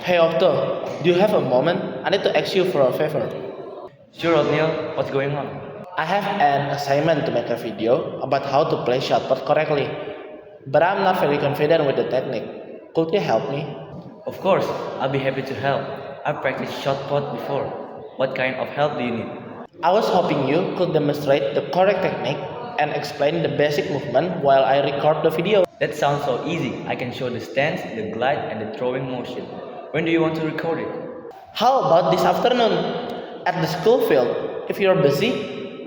Hey Octo, do you have a moment? I need to ask you for a favor. Sure, Othniel, what's going on? I have an assignment to make a video about how to play shotput correctly, but I'm not very confident with the technique. Could you help me? Of course, I'll be happy to help. I've practiced shot put before. What kind of help do you need? I was hoping you could demonstrate the correct technique and explain the basic movement while I record the video. That sounds so easy. I can show the stance, the glide, and the throwing motion. When do you want to record it? How about this afternoon at the school field? If you're busy,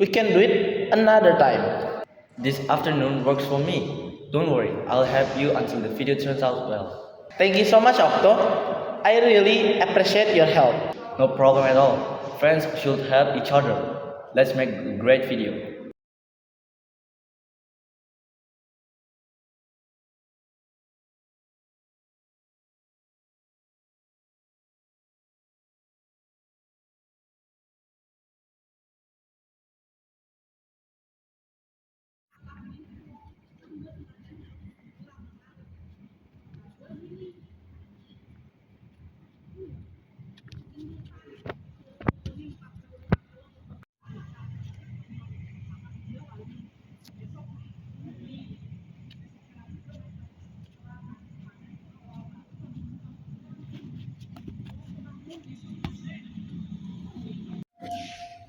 we can do it another time. This afternoon works for me. Don't worry, I'll help you until the video turns out well. Thank you so much, Octo. I really appreciate your help. No problem at all. Friends should help each other. Let's make a great video.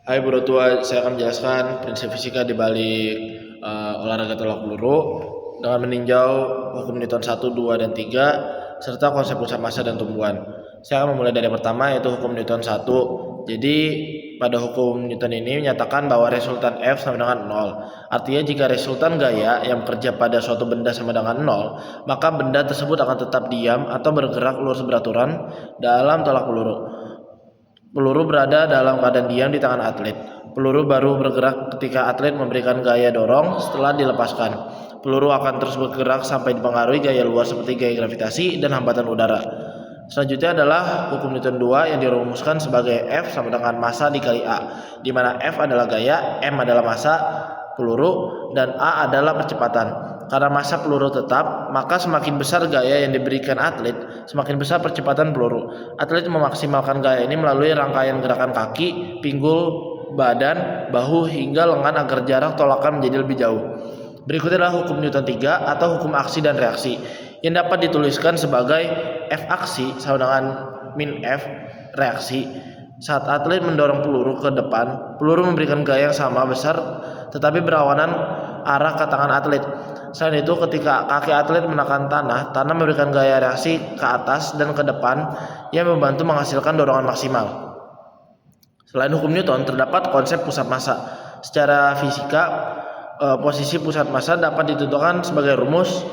Hai Bro Tua, saya akan menjelaskan prinsip fisika di balik olahraga tolak peluru dengan meninjau hukum Newton 1, 2, dan 3 serta konsep pusat massa dan tumbuhan. Saya akan memulai dari yang pertama yaitu hukum Newton 1. Jadi pada hukum Newton ini menyatakan bahwa resultan F sama dengan 0. Artinya jika resultan gaya yang bekerja pada suatu benda sama dengan 0, maka benda tersebut akan tetap diam atau bergerak lurus beraturan dalam tolak peluru. Peluru berada dalam keadaan diam di tangan atlet. Peluru baru bergerak ketika atlet memberikan gaya dorong setelah dilepaskan. Peluru akan terus bergerak sampai dipengaruhi gaya luar seperti gaya gravitasi dan hambatan udara. Selanjutnya adalah hukum Newton 2 yang dirumuskan sebagai F sama dengan massa dikali A, di mana F adalah gaya, M adalah massa peluru, dan A adalah percepatan. Karena massa peluru tetap, maka semakin besar gaya yang diberikan atlet, semakin besar percepatan peluru. Atlet memaksimalkan gaya ini melalui rangkaian gerakan kaki, pinggul, badan, bahu, hingga lengan agar jarak tolakan menjadi lebih jauh. Berikutnya adalah hukum Newton 3 atau hukum aksi dan reaksi, yang dapat dituliskan sebagai F aksi sama dengan min F reaksi. Saat atlet mendorong peluru ke depan, peluru memberikan gaya yang sama besar tetapi berlawanan arah ke tangan atlet. Selain itu, ketika kaki atlet menekan tanah, tanah memberikan gaya reaksi ke atas dan ke depan yang membantu menghasilkan dorongan maksimal. Selain hukum Newton, terdapat konsep pusat massa. Secara fisika, posisi pusat massa dapat ditentukan sebagai rumus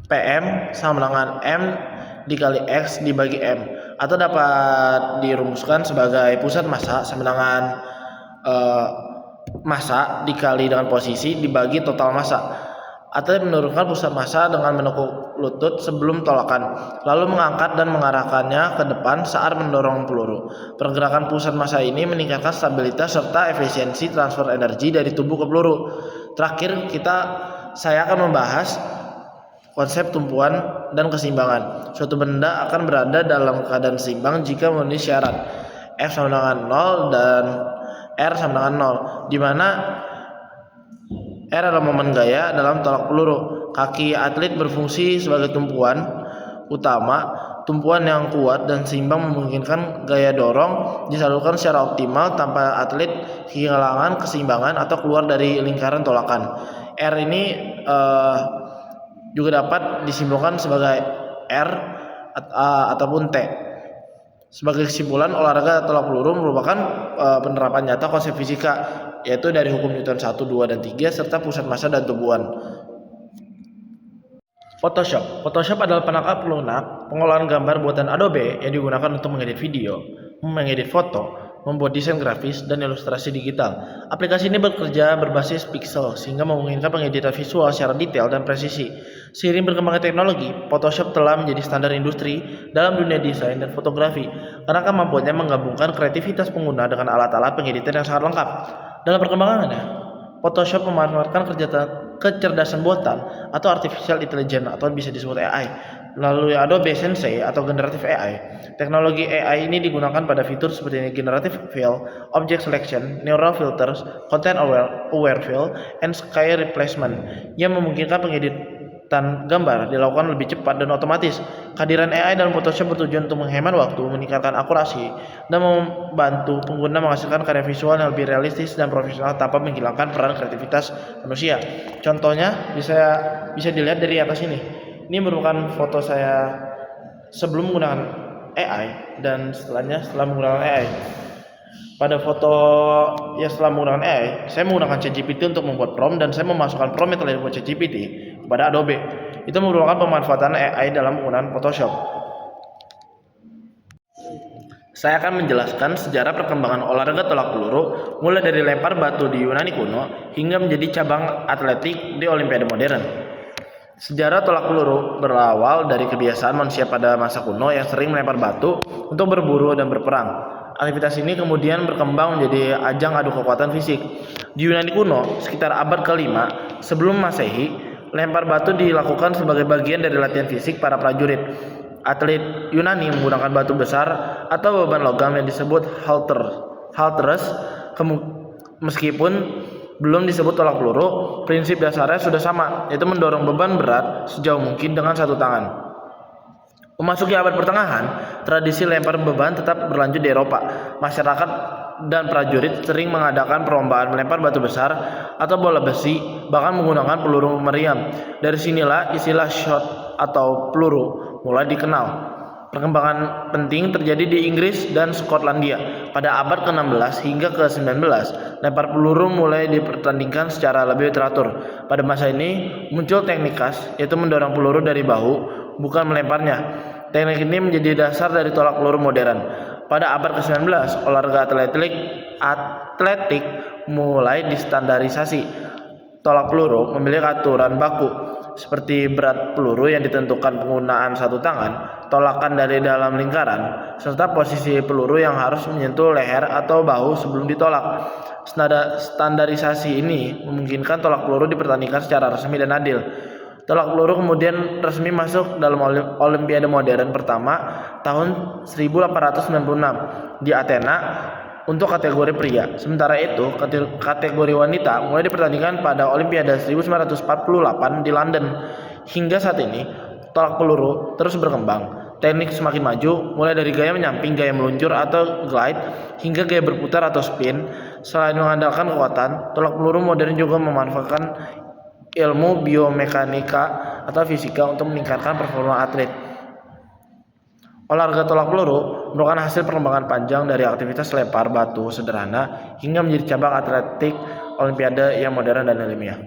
PM sama dengan M dikali X dibagi M, atau dapat dirumuskan sebagai pusat massa sama dengan massa dikali dengan posisi dibagi total massa. Atlet menurunkan pusat massa dengan menekuk lutut sebelum tolakan, lalu mengangkat dan mengarahkannya ke depan saat mendorong peluru. Pergerakan pusat massa ini meningkatkan stabilitas serta efisiensi transfer energi dari tubuh ke peluru. Terakhir, saya akan membahas konsep tumpuan dan keseimbangan. Suatu benda akan berada dalam keadaan seimbang jika memenuhi syarat F sama dengan 0 dan R sama dengan 0, di mana R adalah momen gaya dalam tolak peluru. Kaki atlet berfungsi sebagai tumpuan utama. Tumpuan yang kuat dan seimbang memungkinkan gaya dorong disalurkan secara optimal tanpa atlet kehilangan keseimbangan atau keluar dari lingkaran tolakan. R ini juga dapat disimbolkan sebagai R ataupun T. Sebagai kesimpulan, olahraga tolak peluru merupakan penerapan nyata konsep fisika, yaitu dari hukum Newton 1, 2, dan 3 serta pusat massa dan tumbuhan. Photoshop adalah perangkat pelunak pengolahan gambar buatan Adobe yang digunakan untuk mengedit video, mengedit foto, membuat desain grafis, dan ilustrasi digital. Aplikasi ini bekerja berbasis pixel sehingga memungkinkan pengeditan visual secara detail dan presisi. Seiring berkembangnya teknologi, Photoshop telah menjadi standar industri dalam dunia desain dan fotografi karena kemampuannya menggabungkan kreativitas pengguna dengan alat-alat pengeditan yang sangat lengkap. Dalam perkembangannya, Photoshop memanfaatkan kecerdasan buatan atau artificial intelligence atau bisa disebut AI Melalui Adobe Sensei atau Generative AI, teknologi AI ini digunakan pada fitur seperti Generative Fill, Object Selection, Neural Filters, Content Aware Fill, and Sky Replacement yang memungkinkan pengeditan gambar dilakukan lebih cepat dan otomatis. Kehadiran AI dalam Photoshop bertujuan untuk menghemat waktu, meningkatkan akurasi, dan membantu pengguna menghasilkan karya visual yang lebih realistis dan profesional tanpa menghilangkan peran kreativitas manusia. Contohnya bisa dilihat dari atas ini. Ini merupakan foto saya sebelum menggunakan AI dan setelah menggunakan AI. Pada foto setelah menggunakan AI, saya menggunakan ChatGPT untuk membuat prompt dan saya memasukkan prompt yang telah dibuat ChatGPT kepada Adobe. Itu merupakan pemanfaatan AI dalam penggunaan Photoshop. Saya akan menjelaskan sejarah perkembangan olahraga tolak peluru mulai dari lempar batu di Yunani kuno hingga menjadi cabang atletik di Olimpiade modern. Sejarah tolak peluru berawal dari kebiasaan manusia pada masa kuno yang sering melempar batu untuk berburu dan berperang. Aktivitas ini kemudian berkembang menjadi ajang adu kekuatan fisik. Di Yunani kuno, sekitar abad ke-5 sebelum Masehi, lempar batu dilakukan sebagai bagian dari latihan fisik para prajurit. Atlet Yunani menggunakan batu besar atau beban logam yang disebut halteres. Meskipun belum disebut tolak peluru, prinsip dasarnya sudah sama, yaitu mendorong beban berat sejauh mungkin dengan satu tangan. Memasuki abad pertengahan, tradisi lempar beban tetap berlanjut di Eropa. Masyarakat dan prajurit sering mengadakan perlombaan melempar batu besar atau bola besi, bahkan menggunakan peluru meriam. Dari sinilah istilah shot atau peluru mulai dikenal. Perkembangan penting terjadi di Inggris dan Skotlandia. Pada abad ke-16 hingga ke-19, lempar peluru mulai dipertandingkan secara lebih teratur. Pada masa ini muncul teknik khas, yaitu mendorong peluru dari bahu, bukan melemparnya. Teknik ini menjadi dasar dari tolak peluru modern. Pada abad ke-19, olahraga atletik mulai distandarisasi. Tolak peluru memiliki aturan baku, seperti berat peluru yang ditentukan penggunaan satu tangan, tolakan dari dalam lingkaran, serta posisi peluru yang harus menyentuh leher atau bahu sebelum ditolak. Standarisasi ini memungkinkan tolak peluru dipertandingkan secara resmi dan adil. Tolak peluru kemudian resmi masuk dalam Olimpiade modern pertama tahun 1896 di Athena untuk kategori pria. Sementara itu, kategori wanita mulai dipertandingkan pada Olimpiade 1948 di London. Hingga saat ini, tolak peluru terus berkembang. Teknik semakin maju, mulai dari gaya menyamping, gaya meluncur atau glide, hingga gaya berputar atau spin. Selain mengandalkan kekuatan, tolak peluru modern juga memanfaatkan ilmu biomekanika atau fisika untuk meningkatkan performa atlet. Olahraga tolak peluru merupakan hasil perkembangan panjang dari aktivitas lempar batu sederhana hingga menjadi cabang atletik Olimpiade yang modern dan ilmiah.